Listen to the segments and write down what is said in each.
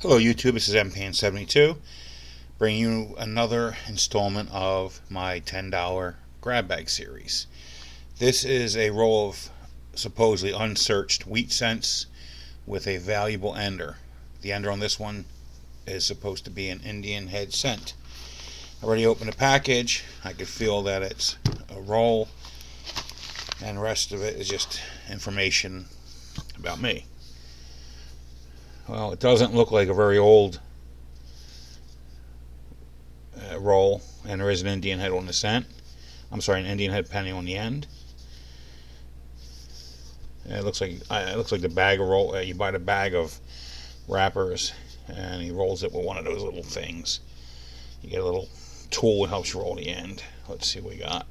Hello YouTube, this is MPN72 bringing you another installment of my $10 grab bag series. This is a roll of supposedly unsearched wheat cents with a valuable ender. The ender on this one is supposed to be an Indian head cent. I already opened the package. I could feel that it's a roll, and the rest of it is just information about me. Well, it doesn't look like a very old roll, and there is an Indian head on the cent. I'm sorry, an Indian head penny on the end. It looks like the bag of roll. You buy the bag of wrappers, and he rolls it with one of those little things. You get a little tool that helps you roll the end. Let's see what we got.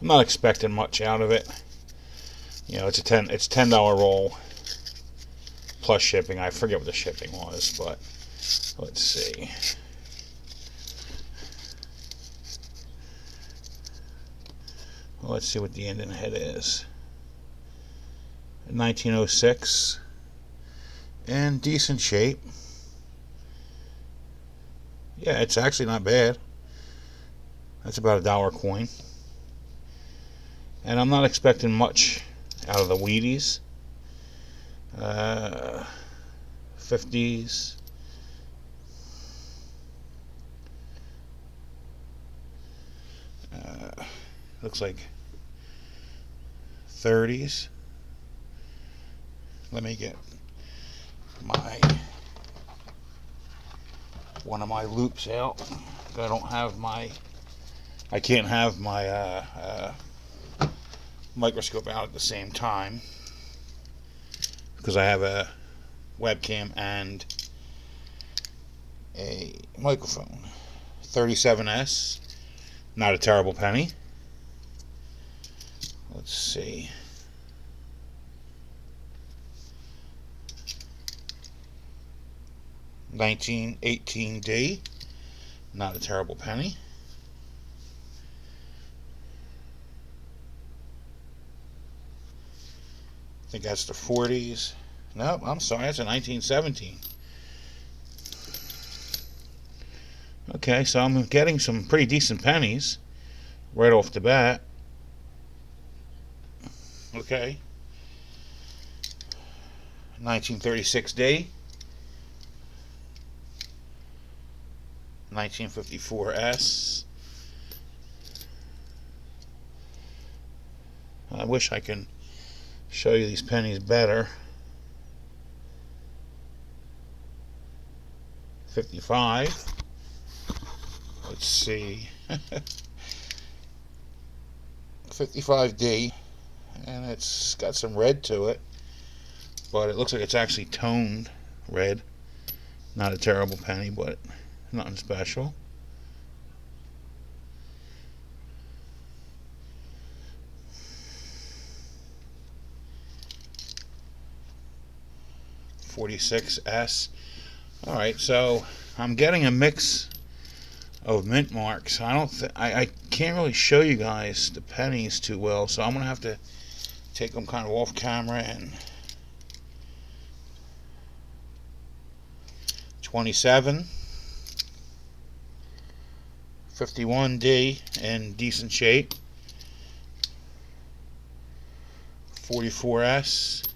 I'm not expecting much out of it. You know, it's $10 roll plus shipping. I forget what the shipping was, but let's see. Well, let's see what the Indian head is. 1906, in decent shape. Yeah, it's actually not bad. That's about $1 coin. And I'm not expecting much out of the Wheaties. 50s. Looks like 30s. Let me get one of my loops out. I can't have my microscope out at the same time because I have a webcam and a microphone. 37S, not a terrible penny. Let's see. $1918D, not a terrible penny. I think that's the 40s. No, I'm sorry, that's a 1917. Okay, so I'm getting some pretty decent pennies right off the bat. Okay. 1936D. 1954S. I wish I can show you these pennies better. 55. Let's see. 55D, and it's got some red to it, but it looks like it's actually toned red. Not a terrible penny, but nothing special. $46S. Alright, so I'm getting a mix of mint marks. I can't really show you guys the pennies too well, so I'm gonna have to take them kind of off camera. And 27, 51D in decent shape, 44S,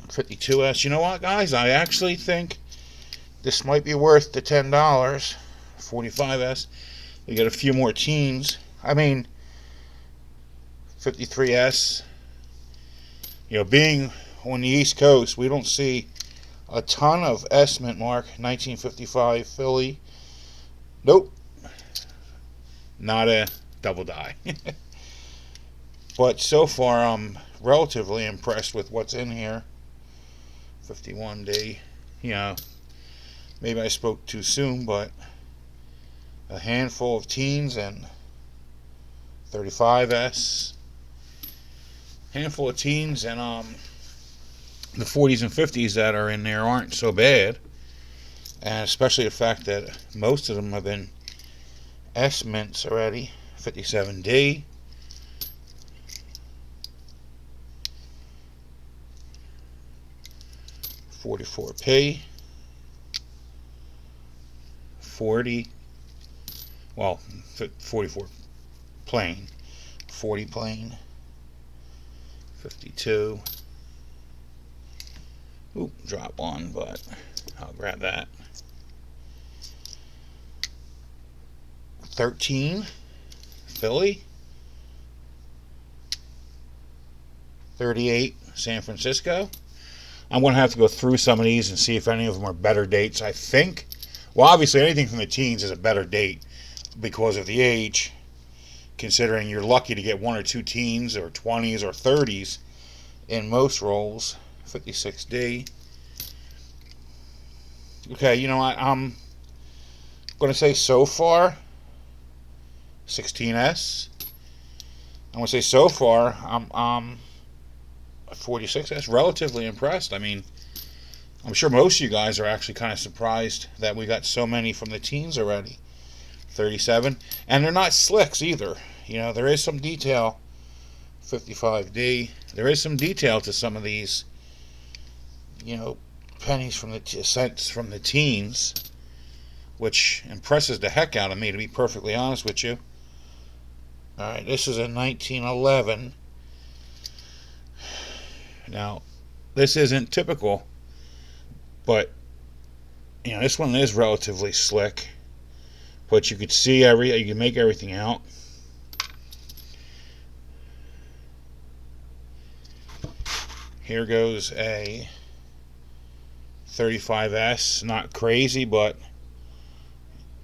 52S. You know what, guys? I actually think this might be worth the $10. 45S. We got a few more teens. 53S. You know, being on the East Coast, we don't see a ton of S mint mark. 1955 Philly. Nope. Not a double die. But so far, I'm relatively impressed with what's in here. 51D. You know, maybe I spoke too soon, but a handful of teens and 35S. Handful of teens, and the 40s and 50s that are in there aren't so bad. And especially the fact that most of them have been S mints already. 57D. 44p, 40, well, 44 plain, 40 plain, 52. Oop, drop one, but I'll grab that. 13, Philly. 38, San Francisco. I'm going to have to go through some of these and see if any of them are better dates. I think, well, obviously anything from the teens is a better date because of the age, considering you're lucky to get one or two teens or 20s or 30s in most rolls. 56D. Okay, you know what? I'm going to say so far 16S. I'm going to say so far I'm 46S. Relatively impressed. I mean, I'm sure most of you guys are actually kind of surprised that we got so many from the teens already. 37. And they're not slicks either. You know, there is some detail. 55D. There is some detail to some of these, you know, pennies from the cents from the teens, which impresses the heck out of me, to be perfectly honest with you. Alright, this is a 1911. Now, this isn't typical, but, you know, this one is relatively slick, but you could see you can make everything out. Here goes a 35S. Not crazy, but,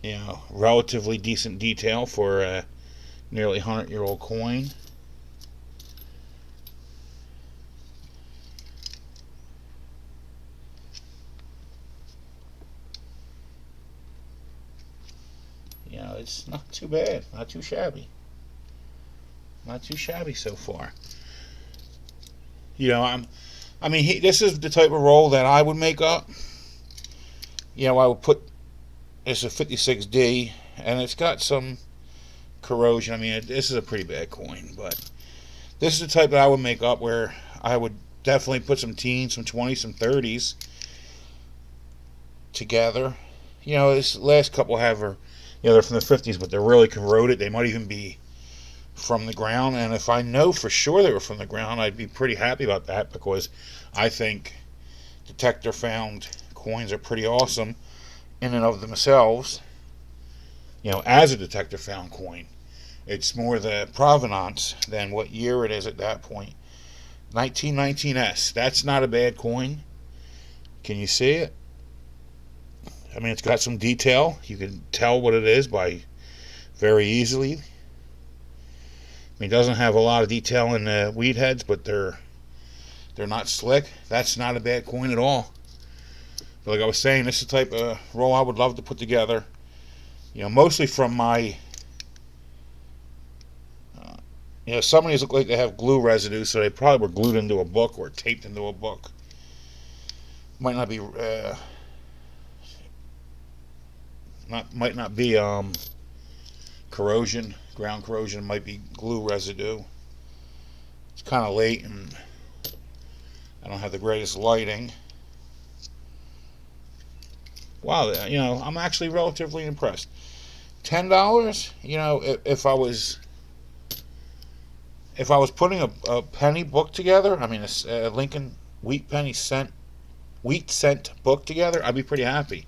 you know, relatively decent detail for a nearly 100-year-old coin. You know, it's not too bad, not too shabby. Not too shabby so far. You know, this is the type of roll that I would make up. You know, I would put, it's a 56D, and it's got some corrosion. I mean, this is a pretty bad coin, but this is the type that I would make up where I would definitely put some teens, some 20s, some 30s together. You know, this last couple have, you know, they're from the 50s, but they're really corroded. They might even be from the ground, and if I know for sure they were from the ground, I'd be pretty happy about that, because I think detector found coins are pretty awesome in and of themselves. You know, as a detector found coin, it's more the provenance than what year it is at that point. 1919S, that's not a bad coin. Can you see it? I mean, it's got some detail. You can tell what it is by very easily. I mean, it doesn't have a lot of detail in the weed heads, but they're not slick. That's not a bad coin at all. But like I was saying, this is the type of roll I would love to put together. You know, mostly from my, you know, some of these look like they have glue residue, so they probably were glued into a book or taped into a book. Might not be, might not be corrosion. Ground corrosion, might be glue residue. It's kind of late and I don't have the greatest lighting. Wow, you know, I'm actually relatively impressed. $10, you know, if I was putting a penny book together, I mean a Lincoln wheat cent book together, I'd be pretty happy.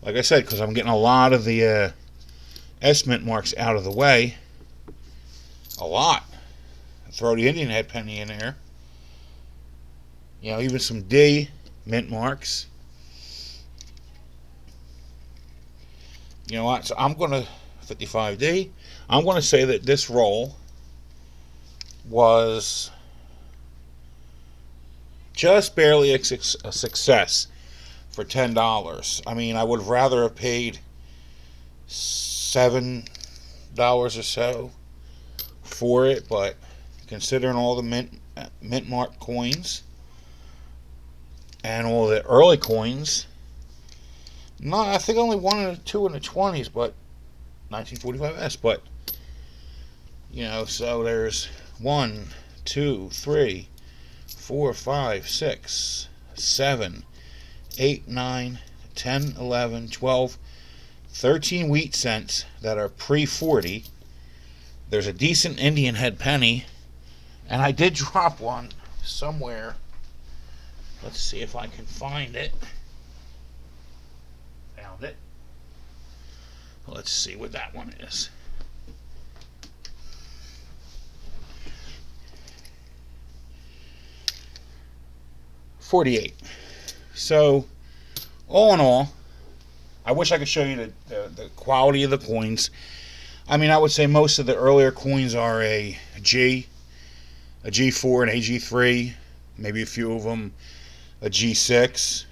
Like I said, because I'm getting a lot of the S mint marks out of the way. A lot. Throw the Indian head penny in there. You know, even some D mint marks. You know what? So I'm going to 55D. I'm going to say that this roll was just barely a success for $10. I mean, I would rather have paid $7 or so for it, but considering all the mint mark coins and all the early coins, no, I think only one or two in the 20s, but 1945S, but you know, so there's 1, 2, 3, 4, 5, 6, 7, 8, 9, 10, 11, 12, 13 wheat cents that are pre-40. There's a decent Indian head penny, and I did drop one somewhere. Let's see if I can find it. Found it. Let's see what that one is. $48. So, all in all, I wish I could show you the quality of the coins. I mean, I would say most of the earlier coins are a G4, an AG3, maybe a few of them a G6.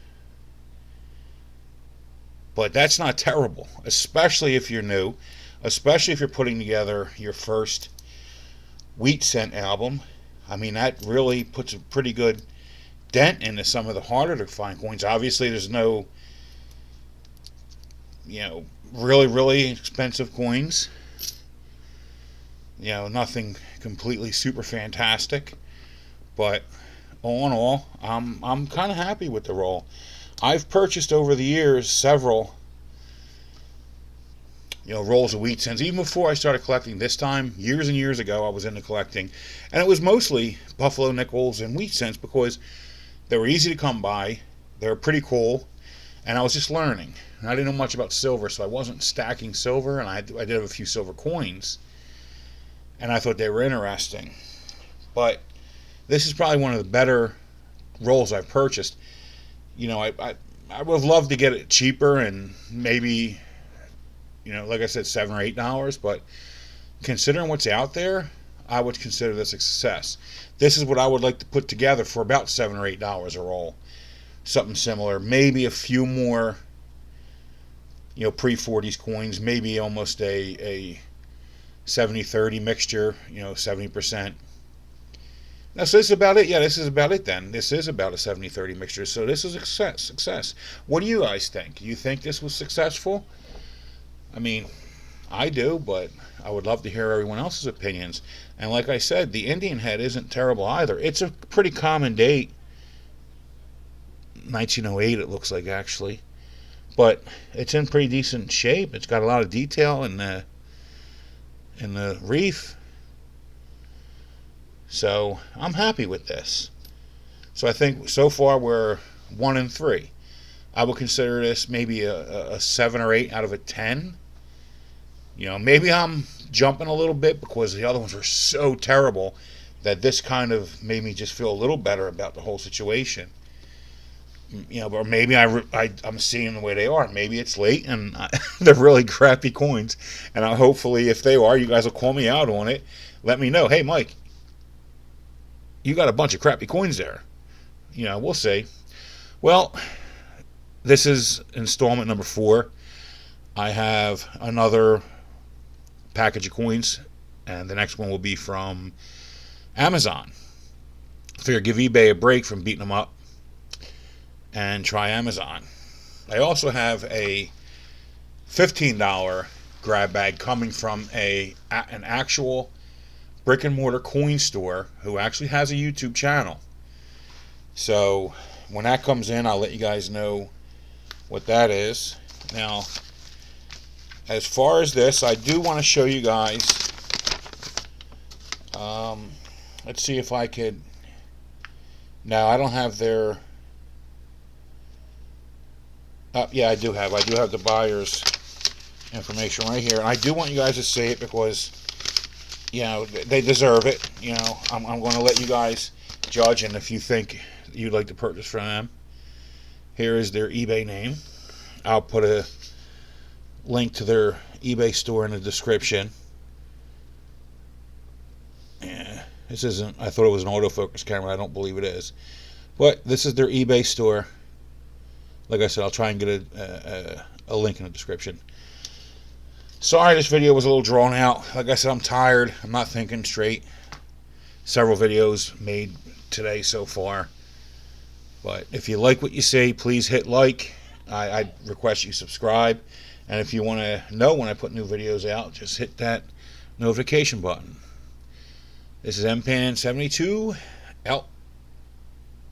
But that's not terrible, especially if you're new, especially if you're putting together your first wheat cent album. I mean, that really puts a pretty good dent into some of the harder to find coins. Obviously, there's no, really, really expensive coins. Nothing completely super fantastic. But all in all, I'm kind of happy with the roll. I've purchased over the years several, rolls of wheat cents. Even before I started collecting this time, years and years ago, I was into collecting. And it was mostly Buffalo nickels and wheat cents because they were easy to come by. They were pretty cool. And I was just learning. And I didn't know much about silver, so I wasn't stacking silver. And I did have a few silver coins. And I thought they were interesting. But this is probably one of the better rolls I've purchased. I would have loved to get it cheaper and maybe, like I said, $7 or $8. But considering what's out there, I would consider this a success. This is what I would like to put together for about $7 or $8 a roll. Something similar. Maybe a few more, pre-40s coins. Maybe almost a 70-30 mixture, 70%. Now, so this is about it. Yeah, this is about it then. This is about a 70-30 mixture. So this is a success. What do you guys think? Do you think this was successful? I mean, I do, but I would love to hear everyone else's opinions. And like I said, the Indian head isn't terrible either. It's a pretty common date. 1908 it looks like, actually. But it's in pretty decent shape. It's got a lot of detail in the reef. So I'm happy with this. So I think so far we're 1 and 3. I would consider this maybe a 7 or 8 out of a 10. Maybe I'm jumping a little bit because the other ones were so terrible that this kind of made me just feel a little better about the whole situation. Or maybe I'm seeing the way they are. Maybe it's late and they're really crappy coins. And hopefully, if they are, you guys will call me out on it. Let me know. Hey, Mike, you got a bunch of crappy coins there. We'll see. Well, this is installment number 4. I have another package of coins, and the next one will be from Amazon. I figure give eBay a break from beating them up and try Amazon. I also have a $15 grab bag coming from an actual brick and mortar coin store who actually has a YouTube channel. So when that comes in, I'll let you guys know what that is. Now, as far as this, I do want to show you guys. Let's see if I could. Now, I don't have their. Yeah, I do have the buyer's information right here, and I do want you guys to see it because they deserve it. I'm going to let you guys judge, and if you think you'd like to purchase from them, here is their eBay name. I'll put a link to their eBay store in the description. Yeah, this isn't. I thought it was an autofocus camera. I don't believe it is, but this is their eBay store. Like I said, I'll try and get a link in the description. Sorry this video was a little drawn out. Like I said, I'm tired. I'm not thinking straight. Several videos made today so far. But if you like what you see, please hit like. I request you subscribe. And if you want to know when I put new videos out, just hit that notification button. This is MPan72 out.